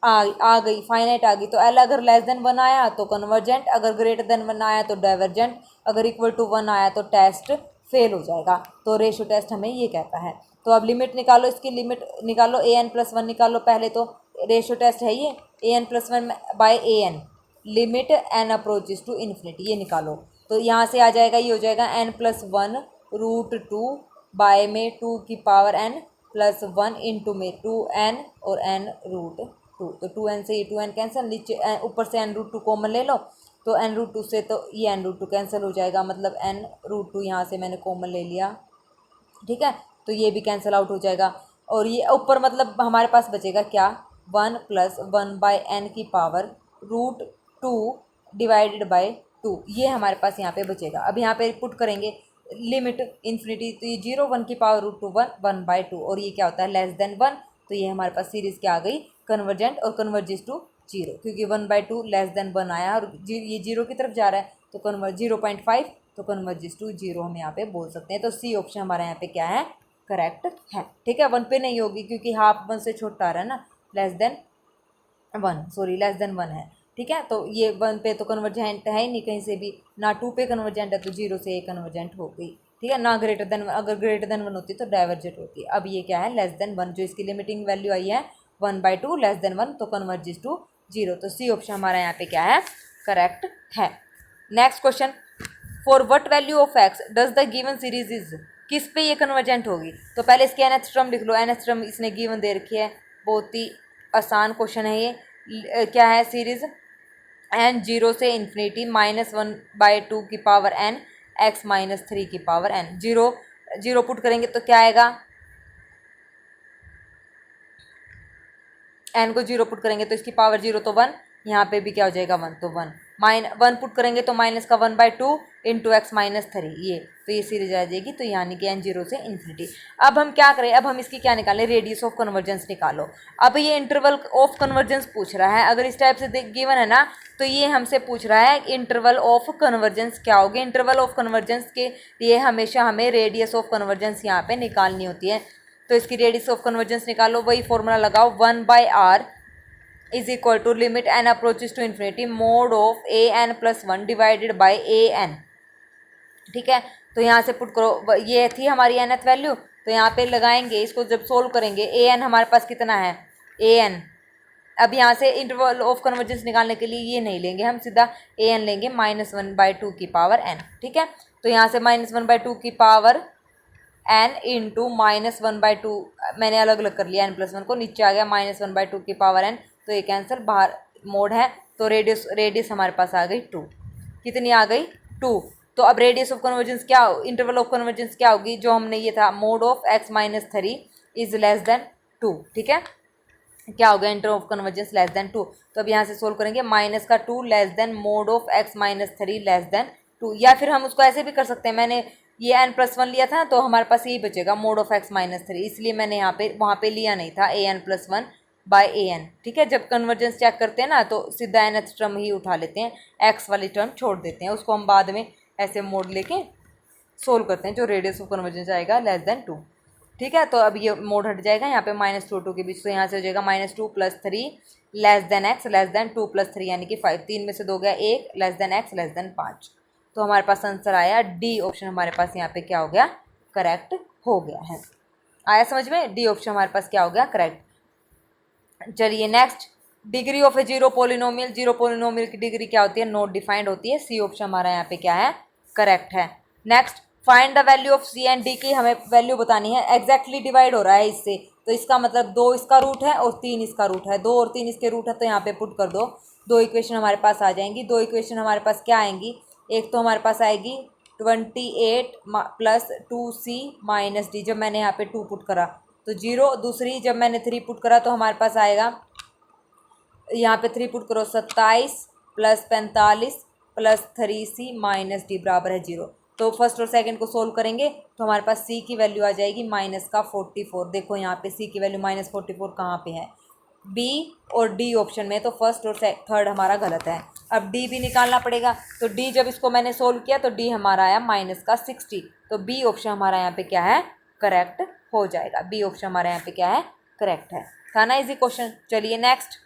आ गई, फाइनाइट आ गई, तो एल अगर लेस देन 1 आया तो कन्वर्जेंट, अगर ग्रेटर देन 1 आया तो डाइवर्जेंट, अगर इक्वल टू 1 आया तो टेस्ट फेल हो जाएगा। तो रेशो टेस्ट हमें ये कहता है। तो अब लिमिट निकालो, इसकी लिमिट निकालो, ए एन प्लस 1 निकालो पहले, तो रेशो टेस्ट है ये a n plus 1 by a n, limit n approaches to infinity, ये निकालो। तो यहाँ से आ जाएगा, ये हो जाएगा एन प्लस 1 रूट 2 बाय में 2 की पावर n प्लस 1 इंटू में 2n और n रूट 2, तो 2n से ये 2n कैंसिल, नीचे ऊपर से n रूट 2 कॉमन ले लो, तो n रूट 2 से तो ये n रूट 2 कैंसिल हो जाएगा, मतलब n रूट 2 यहाँ से मैंने कॉमन ले लिया। ठीक है, तो ये भी कैंसिल आउट हो जाएगा, और ये ऊपर मतलब हमारे पास बचेगा क्या, 1 प्लस 1/n की पावर रूट 2 डिवाइडेड बाई 2, ये हमारे पास यहाँ पे बचेगा। अब यहाँ पे पुट करेंगे लिमिट इन्फिनिटी, तो ये 0 1 की पावर रूट 2 1/2, और ये क्या होता है, लेस देन 1, तो ये हमारे पास सीरीज़ क्या आ गई, कन्वर्जेंट और कन्वर्जेस टू 0, क्योंकि 1/2 लेस देन 1 आया और ये 0 की तरफ जा रहा है, तो कन्वर्ज 0.5, तो कन्वर्जेस टू 0 हम यहाँ पे बोल सकते हैं। तो सी ऑप्शन हमारे यहाँ पे क्या है, करेक्ट है। ठीक है, 1 पे नहीं होगी क्योंकि हाफ 1 से छोटा आ रहा है ना, लेस देन 1 है। ठीक है, तो ये 1 पे तो कन्वर्जेंट है ही नहीं कहीं से भी, ना 2 पे कन्वर्जेंट है, तो 0 से 1 कन्वर्जेंट हो गई। ठीक है, ना ग्रेटर देन, अगर ग्रेटर देन 1 होती तो डाइवर्जेंट होती। अब ये क्या है, लेस देन 1, जो इसकी लिमिटिंग वैल्यू आई है 1/2 लेस देन 1, तो कन्वर्जेस टू 0, तो सी ऑप्शन हमारा यहाँ पे क्या है, करेक्ट है। Next question, for what value of x does the given series is, किस पे ये कन्वर्जेंट होगी, तो पहले इसकी nth टर्म लिख लो। nth टर्म इसने गिवन दे रखी है, बहुत ही आसान क्वेश्चन है ये। क्या है सीरीज n 0 से इन्फिनिटी -1/2 की पावर n x -3 की पावर n। जीरो पुट करेंगे तो क्या आएगा, n को जीरो पुट करेंगे तो इसकी पावर 0 तो 1, यहाँ पे भी क्या हो जाएगा 1, तो 1 1 पुट करेंगे तो माइनस का 1/2 इंटू एक्स -3, ये तो ये सीरीज आ जाएगी। तो यानी कि n 0 से इन्फिनिटी। अब हम क्या करें, अब हम इसकी क्या निकालें, रेडियस ऑफ कन्वर्जेंस निकालो। अब ये इंटरवल ऑफ कन्वर्जेंस पूछ रहा है, अगर इस टाइप से गिवन है ना, तो ये हमसे पूछ रहा है इंटरवल ऑफ कन्वर्जेंस क्या होगी। इंटरवल ऑफ कन्वर्जेंस के लिए हमेशा हमें रेडियस ऑफ कन्वर्जेंस यहाँ पे निकालनी होती है। तो इसकी रेडियस ऑफ कन्वर्जेंस निकालो, वही फॉर्मूला लगाओ, 1/r is equal to limit n approaches to infinity mod of an+1 divided by an। ठीक है, तो यहाँ से पुट करो, ये थी हमारी nth वैल्यू, तो यहाँ पे लगाएंगे, इसको जब सोल्व करेंगे an हमारे पास कितना है an। अब यहाँ से इंटरवल ऑफ कन्वर्जेंस निकालने के लिए ये नहीं लेंगे, हम सीधा an लेंगे -1/2 की पावर n। ठीक है, तो यहाँ से -1/2 की पावर n इंटू -1/2, मैंने अलग अलग कर लिया n+1 को, नीचे आ गया -1/2 की पावर n, तो ये कैंसिल, बाहर मोड है, तो रेडियस हमारे पास आ गई 2। कितनी आ गई 2। तो अब रेडियस ऑफ कन्वर्जेंस क्या, इंटरवल ऑफ कन्वर्जेंस क्या होगी, जो हमने ये था mode of x -3 is less then 2। ठीक है, क्या हो गया interval of convergence less than 2। तो अब यहाँ से सोल्व करेंगे, -2 less than mode of x -3 less than 2, या फिर हम उसको ऐसे भी कर सकते हैं, मैंने ये n+1 लिया था तो हमारे पास यही बचेगा मोड ऑफ x -3, इसलिए मैंने यहाँ पे वहाँ पे लिया नहीं था an+1 बाय an। ठीक है, जब कन्वर्जेंस चेक करते हैं ना तो सीधा nth टर्म ही उठा लेते हैं, x वाली टर्म छोड़ देते हैं, उसको हम बाद में ऐसे मोड लेके सोल्व करते हैं, जो रेडियस ऑफ कन्वर्जेंस आएगा लेस देन 2। ठीक है, तो अब ये मोड हट जाएगा यहाँ पे -2 के बीच, तो यहाँ से हो जाएगा -2 + 3 less than x less than 2 + 3 यानी कि 5, 3 में से 2 गया 1 less than x less than 5। तो हमारे पास आंसर आया डी ऑप्शन, हमारे पास यहाँ पे क्या हो गया, करेक्ट हो गया है। आया समझ में, डी ऑप्शन हमारे पास क्या हो गया, करेक्ट। चलिए next, degree of A zero polynomial. Zero polynomial की डिग्री क्या होती है, नॉट डिफाइंड होती है। सी ऑप्शन हमारा यहाँ पे क्या है, करेक्ट है। Next, find the value of c and d की हमें वैल्यू बतानी है। एग्जैक्टली डिवाइड हो रहा है इससे, तो इसका मतलब 2 इसका रूट है और 3 इसका रूट है, 2 और 3 इसके रूट है, तो यहाँ पे पुट कर दो, 2 इक्वेशन हमारे पास आ जाएंगी। 2 इक्वेशन हमारे पास क्या आएंगी, एक तो हमारे पास आएगी 28 + 2c - d, जब मैंने यहाँ पे 2 पुट करा तो 0, दूसरी जब मैंने 3 पुट करा तो हमारे पास आएगा, यहाँ पे 3 पुट करो 27 + 45 + 3c - d बराबर है 0। तो फर्स्ट और सेकंड को सोल्व करेंगे तो हमारे पास c की वैल्यू आ जाएगी -44। देखो यहाँ पे c की वैल्यू -44 कहाँ पे है, b और d ऑप्शन में, तो फर्स्ट और थर्ड हमारा गलत है। अब d भी निकालना पड़ेगा, तो d जब इसको मैंने सोल्व किया तो d हमारा आया -60, तो b ऑप्शन हमारा यहाँ पे क्या है, करेक्ट हो जाएगा। b ऑप्शन हमारा यहाँ पे क्या है, करेक्ट है। था ना इजी क्वेश्चन। चलिए नेक्स्ट,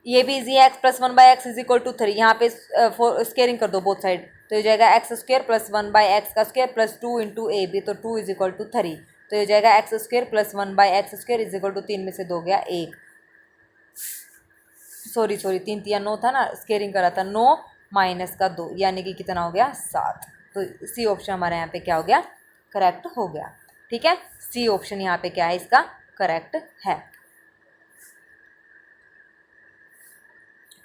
ये भी इजी है। x+1/x इज इक्वल टू 3, यहाँ पे स्केयरिंग कर दो बोथ साइड, तो ये जाएगा x² + 1/x² + 2 × ab, तो 2 इज इक्वल टू 3, तो ये जाएगा x² + 1/x² is equal to 3 में से 2 गया 1, सॉरी 3 3 9 था ना, स्केयरिंग करा था 9 - 2 यानी कि कितना हो गया 7। तो सी ऑप्शन हमारे यहाँ पे क्या हो गया, करेक्ट हो गया। ठीक है, सी ऑप्शन यहाँ पे क्या है, इसका करेक्ट है।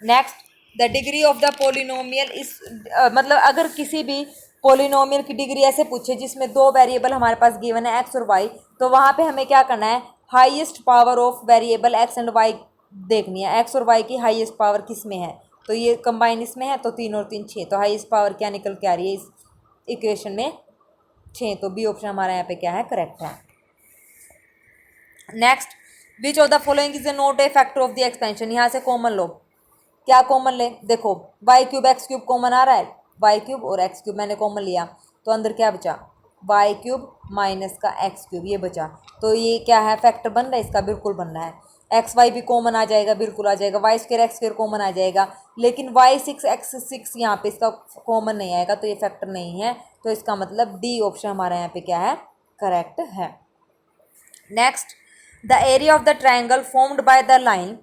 Next, the degree of the polynomial इस मतलब अगर किसी भी पोलिनोमियल की डिग्री ऐसे पूछे जिसमें 2 वेरिएबल हमारे पास गिवन है x और y, तो वहाँ पे हमें क्या करना है, highest power of variable x and y देखनी है। x और y की हाईएस्ट पावर किस में है, तो ये कंबाइन इसमें है, तो 3 और 3 6, तो हाईएस्ट पावर क्या निकल के आ रही है इस इक्वेशन में, 6, तो बी ऑप्शन हमारा यहाँ पे क्या है, करेक्ट है। Next, which of the following is not a factor of the expansion. यहाँ से कॉमन लो, क्या कॉमन ले, देखो y³ x³ कॉमन आ रहा है, y³ और x³ मैंने कॉमन लिया, तो अंदर क्या बचा, y³ माइनस का x³ ये बचा, तो ये क्या है, फैक्टर बन रहा है इसका, बिल्कुल बन रहा है। xy भी कॉमन आ जाएगा, बिल्कुल आ जाएगा, y² x² कॉमन आ जाएगा, लेकिन y6 x6 यहाँ पे इसका कॉमन नहीं आएगा, तो ये फैक्टर नहीं है, तो इसका मतलब डी ऑप्शन हमारा यहाँ पे क्या है, करेक्ट है। Next, the area of the triangle formed by the line,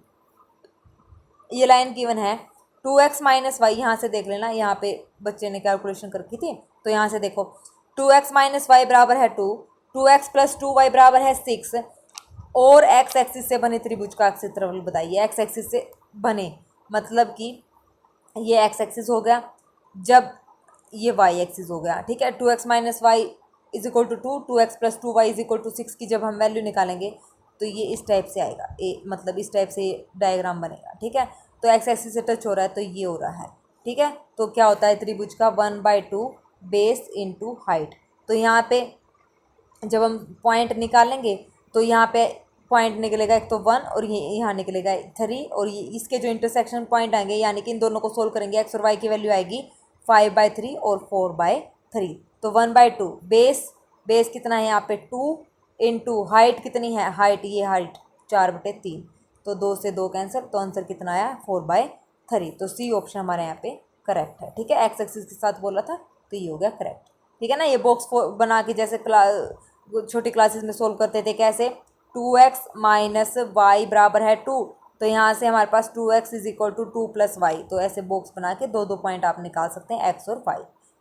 ये लाइन गिवन है 2x - y, यहाँ से देख लेना, यहाँ पे बच्चे ने कैलकुलेशन कर रखी थी, तो यहाँ से देखो 2x माइनस वाई बराबर है 2, 2x प्लस 2y बराबर है 6 और x एक्सिस से बने त्रिभुज का क्षेत्रफल बताइए। x एक्सिस से बने मतलब कि ये x एक्सिस हो गया, जब ये y एक्सिस हो गया, ठीक है। 2x minus y is equal to 2, 2x plus 2y is equal to 6 की जब हम वैल्यू निकालेंगे तो ये इस टाइप से आएगा, मतलब इस टाइप से डायग्राम बनेगा, ठीक है। तो x एक्सिस से टच हो रहा है तो ये हो रहा है, ठीक है। तो क्या होता है त्रिभुज का 1/2 बेस इंटू हाइट। तो यहाँ पे जब हम पॉइंट निकालेंगे तो यहाँ पे पॉइंट निकलेगा एक तो 1 और ये यहाँ निकलेगा 3 और ये इसके जो इंटरसेक्शन पॉइंट आएंगे यानी कि इन दोनों को सोल्व करेंगे x और y की वैल्यू आएगी 5/3 और 4/3। तो 1/2 बेस कितना है यहाँ पे 2 इंटू हाइट कितनी है, हाइट ये हाइट 4/3, तो 2 से 2 कैंसिल, तो आंसर कितना आया 4/3। तो सी ऑप्शन हमारे यहाँ पे करेक्ट है, ठीक है। एक्स एक्सिस के साथ बोला था तो ये हो गया करेक्ट, ठीक है ना। ये बॉक्स बना के जैसे छोटी क्लासेस में सोल्व करते थे, कैसे 2x माइनस वाई बराबर है 2, तो यहाँ से हमारे पास 2x is equal to 2 plus y, तो ऐसे बॉक्स बना के दो पॉइंट आप निकाल सकते हैं x और y,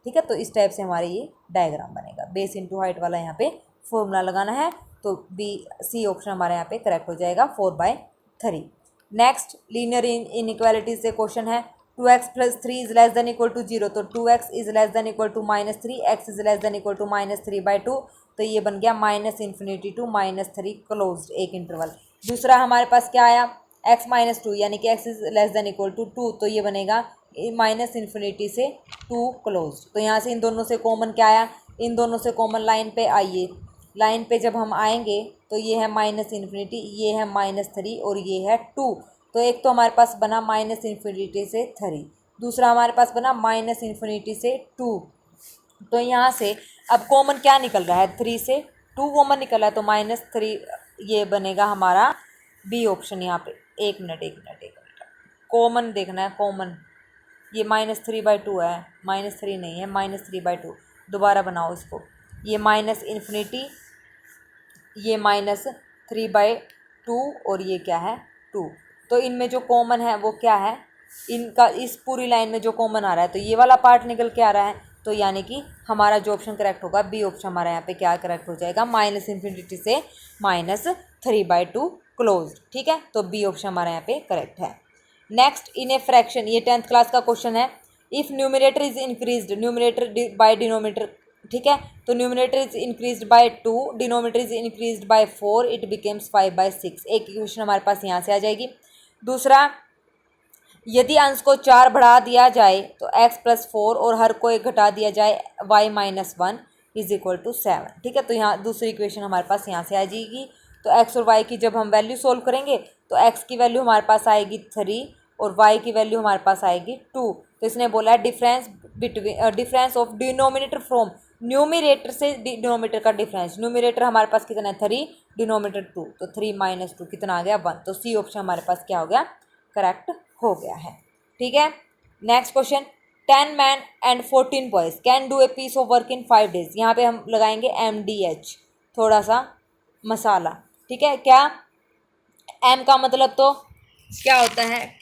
ठीक है। तो इस टाइप से हमारे ये डायग्राम बनेगा। बेस इंटू हाइट वाला यहाँ पे फॉर्मूला लगाना है, तो सी ऑप्शन हमारे यहाँ पे करेक्ट हो जाएगा 4/3। नेक्स्ट लीनियर इनइक्वालिटी से क्वेश्चन है 2x plus 3 is less than equal to 0, तो 2x is less than equal to -3, x is less than equal to -3/2, तो ये बन गया -∞ टू -3 क्लोज्ड एक इंटरवल। दूसरा हमारे पास क्या आया x माइनस 2 यानी कि x is less than equal to 2, तो ये बनेगा -∞ से 2 क्लोज्ड। तो यहाँ से इन दोनों से कॉमन क्या आया, इन दोनों से कॉमन लाइन पे आइए, लाइन पे जब हम आएंगे तो ये है -∞, ये है -3 और ये है 2, तो एक तो हमारे पास बना -∞ से 3, दूसरा हमारे पास बना -∞ से 2। तो यहाँ से अब कॉमन क्या निकल रहा है, 3 से 2 कॉमन निकला है, तो -3 ये बनेगा हमारा बी ऑप्शन। यहाँ पे एक मिनट कॉमन देखना है, कॉमन ये -3/2 है, -3 नहीं है, -3/2, दोबारा बनाओ इसको, ये -∞, ये -3/2 और ये क्या है 2, तो इनमें जो कॉमन है वो क्या है, इनका इस पूरी लाइन में जो कॉमन आ रहा है तो ये वाला पार्ट निकल के आ रहा है, तो यानी कि हमारा जो ऑप्शन करेक्ट होगा बी ऑप्शन हमारे यहाँ पे क्या करेक्ट हो जाएगा, -∞ से -3/2 क्लोज, ठीक है। तो बी ऑप्शन हमारे यहाँ पे करेक्ट है। नेक्स्ट इन ए फ्रैक्शन, ये 10th क्लास का क्वेश्चन है, if numerator is increased, numerator by denominator, ठीक है। तो numerator is increased by 2, denominator is increased by 4, it becomes 5/6। एक इक्वेशन हमारे पास यहाँ से आ जाएगी। दूसरा, यदि अंश को 4 बढ़ा दिया जाए तो x प्लस 4 और हर को 1 घटा दिया जाए y minus 1 is equal to 7, ठीक है। तो यहाँ दूसरी इक्वेशन हमारे पास यहाँ से आ जाएगी। तो x और y की जब हम वैल्यू सोल्व करेंगे तो x की वैल्यू हमारे पास आएगी 3 और y की वैल्यू हमारे पास आएगी 2। तो इसने बोला है difference of denominator from, numerator से डिनोमिनेटर का डिफरेंस, न्यूमिरेटर हमारे पास कितना है 3, डिनोमिनेटर 2, तो 3 माइनस 2 कितना आ गया 1, तो सी ऑप्शन हमारे पास क्या हो गया करेक्ट हो गया है, ठीक है। Next question, 10 man and 14 boys can do a piece of work in 5 days। यहाँ पे हम लगाएंगे MDH, थोड़ा सा मसाला, ठीक है। क्या M का मतलब तो क्या होता है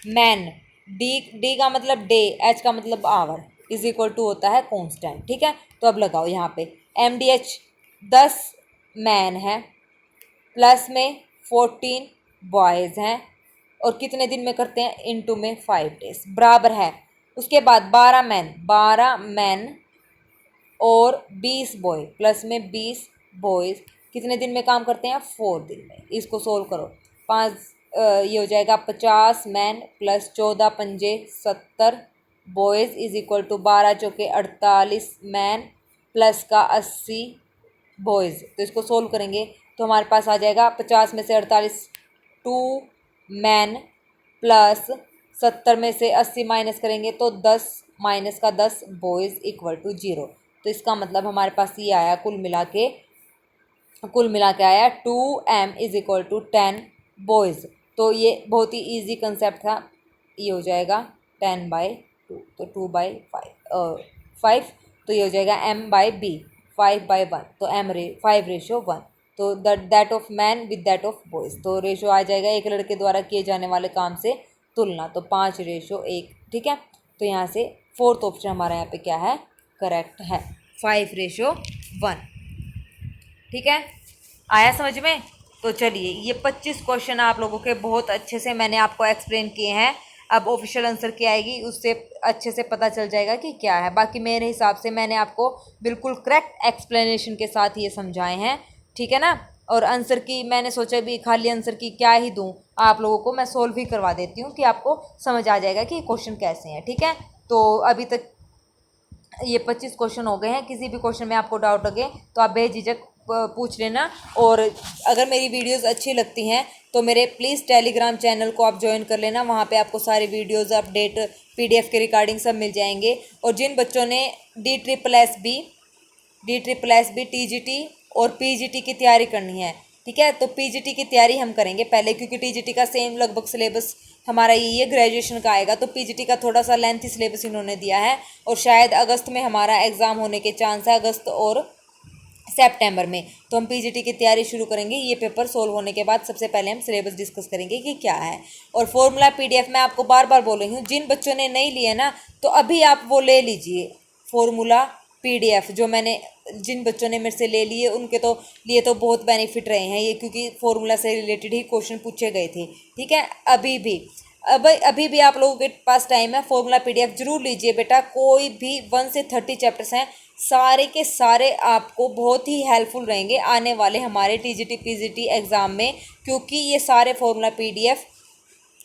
मैन, D का मतलब डे, H का मतलब आवर, इज इक्वल टू होता है कांस्टेंट, ठीक है। तो अब लगाओ यहाँ पे MDH 10 मैन है प्लस में 14 बॉयज़ हैं और कितने दिन में करते हैं, इनटू में 5 days बराबर है। उसके बाद 12 मैन और 20 बॉय प्लस में 20 बॉयज़ कितने दिन में काम करते हैं, 4 दिन में। इसको सोल्व करो, 5 ये हो जाएगा 50 मैन प्लस 14 पंजे 70 बॉयज़ इज इक्वल टू 12 चौके 48 मैन प्लस का 80 बॉयज़। तो इसको सोल्व करेंगे तो हमारे पास आ जाएगा 50 में से 48 2 मैन प्लस 70 में से 80 माइनस करेंगे तो 10 माइनस का 10 बॉयज़ इक्वल टू 0। तो इसका मतलब हमारे पास ये आया कुल मिला के आया 2m is equal to 10 boys. तो ये बहुत ही इजी कंसेप्ट था, ये हो जाएगा 10/2, तो 2/5, तो ये हो जाएगा m/b 5/1, तो 5:1, तो that of man with that of boys. तो रेशो आ जाएगा एक लड़के द्वारा किए जाने वाले काम से तुलना, तो 5:1, ठीक है। तो यहाँ से 4th ऑप्शन हमारा यहाँ पे क्या है करेक्ट है। 5:1। ठीक है, आया समझ में। तो चलिए, ये 25 क्वेश्चन आप लोगों के बहुत अच्छे से मैंने आपको एक्सप्लेन किए हैं। अब ऑफिशियल आंसर क्या आएगी उससे अच्छे से पता चल जाएगा कि क्या है। बाकी मेरे हिसाब से मैंने आपको बिल्कुल करेक्ट एक्सप्लेनेशन के साथ ये समझाए हैं, ठीक है ना। और आंसर की मैंने सोचा भी खाली आंसर की क्या ही दूँ, आप लोगों को मैं सोल्व ही करवा देती हूँ कि आपको समझ आ जाएगा कि क्वेश्चन कैसे हैं। ठीक है, तो अभी तक ये 25 क्वेश्चन हो गए हैं। किसी भी क्वेश्चन में आपको डाउट लगे तो आप बेझिझक पूछ लेना। और अगर मेरी वीडियोस अच्छी लगती हैं तो मेरे प्लीज़ टेलीग्राम चैनल को आप ज्वाइन कर लेना। वहाँ पे आपको सारे वीडियोस अपडेट PDF के रिकॉर्डिंग सब मिल जाएंगे। और जिन बच्चों ने DSSB TGT और PGT की तैयारी करनी है, ठीक है, तो PGT की तैयारी हम करेंगे पहले, क्योंकि TGT का सेम लगभग सिलेबस हमारा ये ग्रेजुएशन का आएगा। तो PGT का थोड़ा सा लेंथी सिलेबस इन्होंने दिया है और शायद अगस्त में हमारा एग्ज़ाम होने के चांस है, अगस्त और सितंबर में। तो हम PGT की तैयारी शुरू करेंगे। ये पेपर सोल्व होने के बाद सबसे पहले हम सिलेबस डिस्कस करेंगे कि क्या है। और फॉर्मूला PDF मैं आपको बार बार बोल रही हूँ, जिन बच्चों ने नहीं लिए ना तो अभी आप वो ले लीजिए फॉर्मूला PDF। जो मैंने जिन बच्चों ने मेरे से ले लिए उनके तो लिए तो बहुत बेनिफिट रहे हैं ये, क्योंकि फॉर्मूला से रिलेटेड ही क्वेश्चन पूछे गए थे। ठीक है, अभी भी आप लोगों के पास टाइम है, फॉर्मूला PDF जरूर लीजिए बेटा। कोई भी 1 से 30 चैप्टर्स हैं, सारे के सारे आपको बहुत ही हेल्पफुल रहेंगे आने वाले हमारे TGT PGT एग्ज़ाम में, क्योंकि ये सारे फॉर्मूला PDF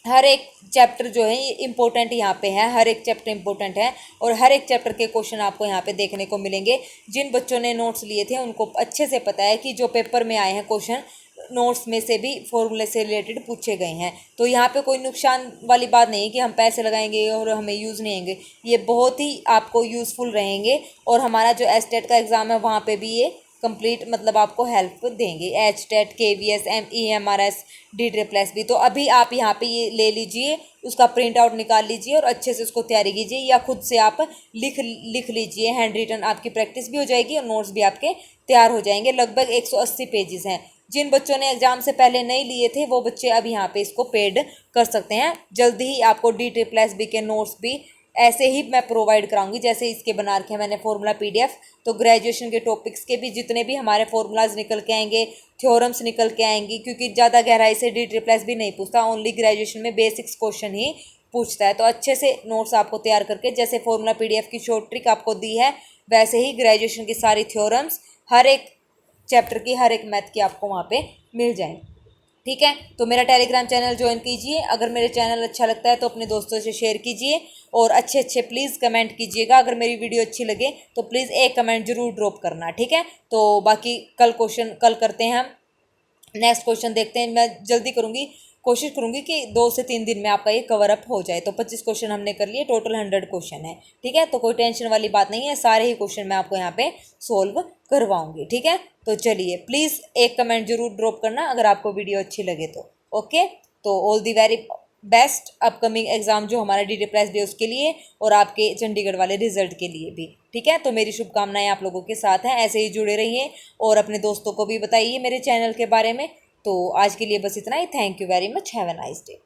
हर एक चैप्टर जो है ये इम्पोर्टेंट यहाँ पे है, हर एक चैप्टर इम्पोर्टेंट है और हर एक चैप्टर के क्वेश्चन आपको यहाँ पे देखने को मिलेंगे। जिन बच्चों ने नोट्स लिए थे उनको अच्छे से पता है कि जो पेपर में आए हैं क्वेश्चन, नोट्स में से भी फॉर्मूले से रिलेटेड पूछे गए हैं। तो यहाँ पे कोई नुकसान वाली बात नहीं है कि हम पैसे लगाएंगे और हमें यूज़ नहीं आएंगे। ये बहुत ही आपको यूज़फुल रहेंगे। और हमारा जो STET का एग्ज़ाम है वहाँ पे भी ये कंप्लीट मतलब आपको हेल्प देंगे, HTET KVS MEMRS DSSB। तो अभी आप यहाँ पे ये ले लीजिए, उसका प्रिंट आउट निकाल लीजिए और अच्छे से उसको तैयारी कीजिए, या खुद से आप लिख लीजिए। हैंड रिटन आपकी प्रैक्टिस भी हो जाएगी और नोट्स भी आपके तैयार हो जाएंगे। लगभग 180 पेजेस हैं। जिन बच्चों ने एग्जाम से पहले नहीं लिए थे वो बच्चे अब यहाँ पे इसको पेड कर सकते हैं। जल्दी ही आपको DSSB के नोट्स भी ऐसे ही मैं प्रोवाइड कराऊंगी जैसे इसके बना रखे हैं मैंने फॉर्मूला PDF। तो ग्रेजुएशन के टॉपिक्स के भी जितने भी हमारे फॉर्मूलाज निकल के आएंगे, थ्योरम्स निकल के आएंगी, क्योंकि ज़्यादा गहराई से DSSB नहीं पूछता, ओनली ग्रेजुएशन में बेसिक्स क्वेश्चन ही पूछता है। तो अच्छे से नोट्स आपको तैयार करके, जैसे फॉर्मूला PDF की शॉर्ट ट्रिक आपको दी है वैसे ही ग्रेजुएशन की सारी थ्योरम्स हर एक चैप्टर की, हर एक मैथ की आपको वहाँ पे मिल जाए। ठीक है, तो मेरा टेलीग्राम चैनल ज्वाइन कीजिए। अगर मेरे चैनल अच्छा लगता है तो अपने दोस्तों से शेयर कीजिए और अच्छे प्लीज़ कमेंट कीजिएगा। अगर मेरी वीडियो अच्छी लगे तो प्लीज़ एक कमेंट जरूर ड्रॉप करना। ठीक है, तो बाकी कल करते हैं हम नेक्स्ट क्वेश्चन देखते हैं। मैं जल्दी करूँगी, कोशिश करूँगी कि 2 से 3 दिन में आपका ये कवर अप हो जाए। तो 25 क्वेश्चन हमने कर लिए, टोटल 100 क्वेश्चन है। ठीक है, तो कोई टेंशन वाली बात नहीं है, सारे ही क्वेश्चन मैं आपको यहाँ पे सोल्व करवाऊंगी। ठीक है, तो चलिए प्लीज़ एक कमेंट जरूर ड्रॉप करना अगर आपको वीडियो अच्छी लगे तो। ओके, तो all the very best upcoming exam जो हमारा DSSB उसके लिए और आपके चंडीगढ़ वाले रिजल्ट के लिए भी। ठीक है, तो मेरी शुभकामनाएं आप लोगों के साथ हैं, ऐसे ही जुड़े रहिए और अपने दोस्तों को भी बताइए मेरे चैनल के बारे में। तो आज के लिए बस इतना ही। Thank you very much, have a nice day.